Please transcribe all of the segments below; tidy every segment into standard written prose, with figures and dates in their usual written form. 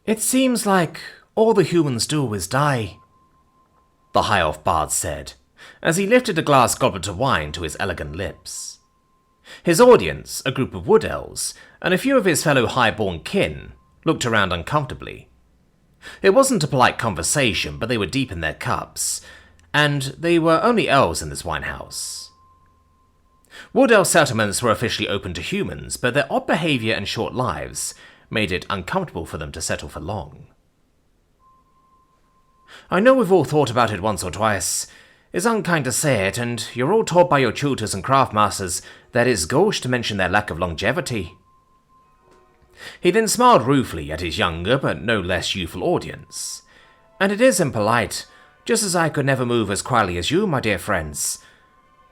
It seems like all the humans do is die, the High Elf Bard said, as he lifted a glass goblet of wine to his elegant lips. His audience, a group of wood elves, and a few of his fellow highborn kin, looked around uncomfortably. It wasn't a polite conversation, but they were deep in their cups, and they were only elves in this winehouse. Wood elf settlements were officially open to humans, but their odd behavior and short lives made it uncomfortable for them to settle for long. I know we've all thought about it once or twice. It's unkind to say it, and you're all taught by your tutors and craftmasters that it's gauche to mention their lack of longevity. He then smiled ruefully at his younger but no less youthful audience. And it is impolite, just as I could never move as quietly as you, my dear friends.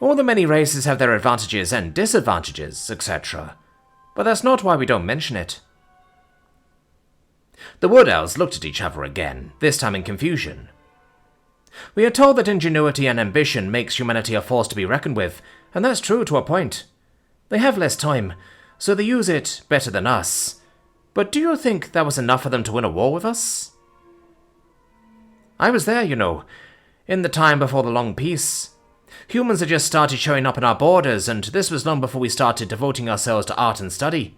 All the many races have their advantages and disadvantages, etc. But that's not why we don't mention it. The wood elves looked at each other again, this time in confusion. We are told that ingenuity and ambition makes humanity a force to be reckoned with, and that's true to a point. They have less time, so they use it better than us. But do you think that was enough for them to win a war with us? I was there, you know, in the time before the long peace. Humans had just started showing up in our borders, and this was long before we started devoting ourselves to art and study.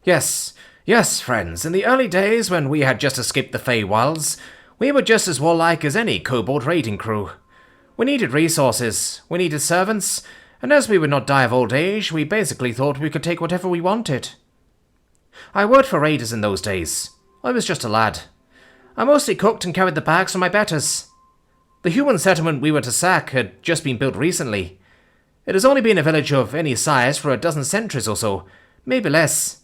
Yes, friends, in the early days when we had just escaped the Feywilds, we were just as warlike as any kobold raiding crew. We needed resources, we needed servants, and as we would not die of old age, we basically thought we could take whatever we wanted. I worked for raiders in those days. I was just a lad. I mostly cooked and carried the bags for my betters. The human settlement we were to sack had just been built recently. It has only been a village of any size for a dozen centuries or so, maybe less.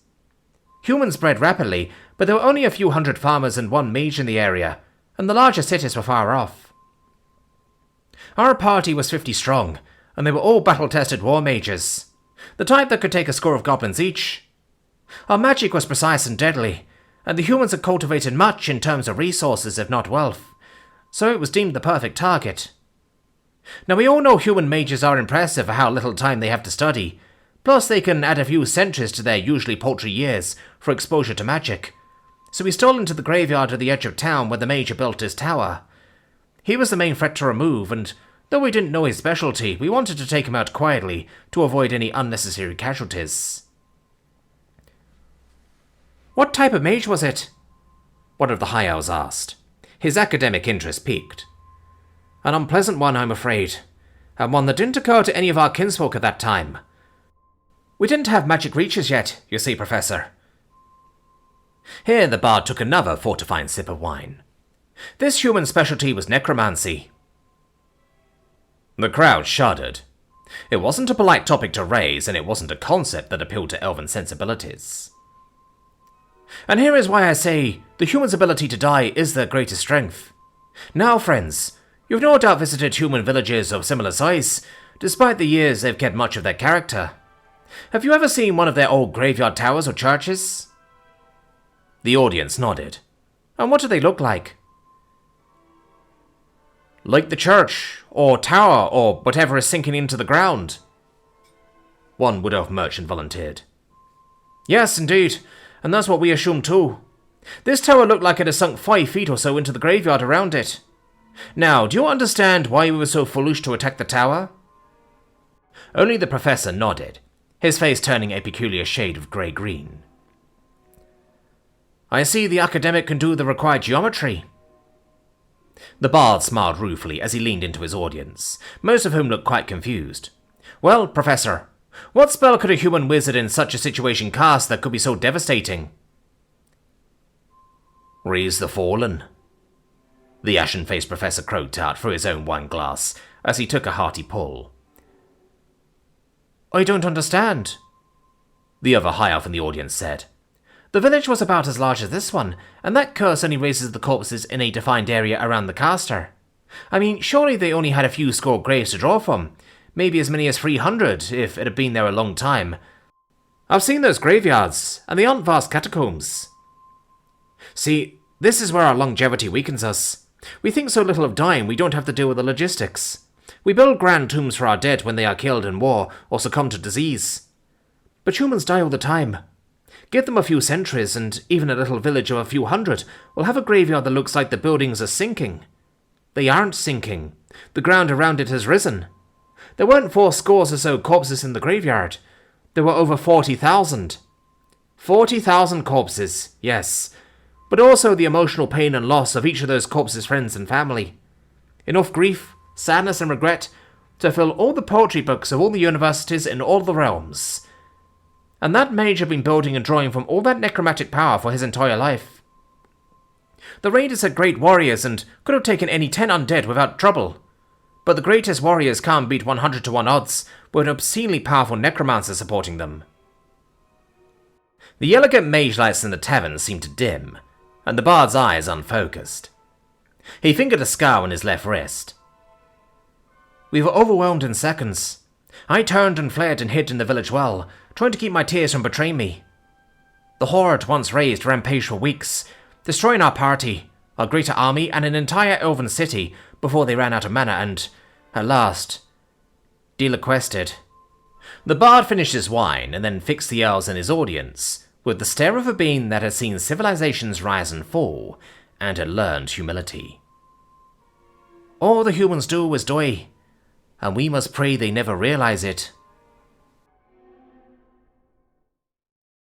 Humans spread rapidly, but there were only a few hundred farmers and one mage in the area, and the larger cities were far off. Our party was 50 strong, and they were all battle-tested war mages, the type that could take a score of goblins each. Our magic was precise and deadly, and the humans had cultivated much in terms of resources if not wealth, so it was deemed the perfect target. Now we all know human mages are impressive for how little time they have to study, plus they can add a few centuries to their usually paltry years for exposure to magic. So we stole into the graveyard at the edge of town where the mage built his tower. He was the main threat to remove, and though we didn't know his specialty, we wanted to take him out quietly to avoid any unnecessary casualties. What type of mage was it? One of the High Elves asked. His academic interest piqued. An unpleasant one, I'm afraid, and one that didn't occur to any of our kinsfolk at that time. We didn't have magic reaches yet, you see, Professor. Here the bard took another fortifying sip of wine. This human specialty was necromancy. The crowd shuddered. It wasn't a polite topic to raise, and it wasn't a concept that appealed to elven sensibilities. And here is why I say the human's ability to die is their greatest strength. Now, friends, you've no doubt visited human villages of similar size, despite the years they've kept much of their character. Have you ever seen one of their old graveyard towers or churches? The audience nodded. And what do they look like? Like the church, or tower, or whatever is sinking into the ground. One wood elf merchant volunteered. Yes, indeed, and that's what we assumed too. This tower looked like it had sunk 5 feet or so into the graveyard around it. Now, do you understand why we were so foolish to attack the tower? Only the professor nodded, his face turning a peculiar shade of grey-green. I see the academic can do the required geometry. The bard smiled ruefully as he leaned into his audience, most of whom looked quite confused. Well, Professor, what spell could a human wizard in such a situation cast that could be so devastating? Raise the fallen. The ashen-faced professor croaked out through his own wine glass as he took a hearty pull. I don't understand, the other high elf in the audience said. The village was about as large as this one, and that curse only raises the corpses in a defined area around the caster. I mean, surely they only had a few score graves to draw from, maybe as many as 300 if it had been there a long time. I've seen those graveyards, and they aren't vast catacombs. See, this is where our longevity weakens us. We think so little of dying we don't have to deal with the logistics. We build grand tombs for our dead when they are killed in war or succumb to disease. But humans die all the time. Give them a few centuries, and even a little village of a few hundred will have a graveyard that looks like the buildings are sinking. They aren't sinking. The ground around it has risen. There weren't 4 scores or so corpses in the graveyard. There were over 40,000. 40,000 corpses, yes. But also the emotional pain and loss of each of those corpses' friends and family. Enough grief, sadness and regret to fill all the poetry books of all the universities in all the realms. And that mage had been building and drawing from all that necromantic power for his entire life. The raiders had great warriors and could have taken any 10 undead without trouble. But the greatest warriors can't beat 100 to 1 odds with an obscenely powerful necromancer supporting them. The elegant mage lights in the tavern seemed to dim, and the bard's eyes unfocused. He fingered a scar on his left wrist. We were overwhelmed in seconds. I turned and fled and hid in the village well, trying to keep my tears from betraying me. The horde once raised rampaged for weeks, destroying our party, our greater army, and an entire elven city before they ran out of mana and, at last, deliquested. The bard finished his wine and then fixed the elves in his audience with the stare of a being that had seen civilizations rise and fall and had learned humility. All the humans do is die, and we must pray they never realize it.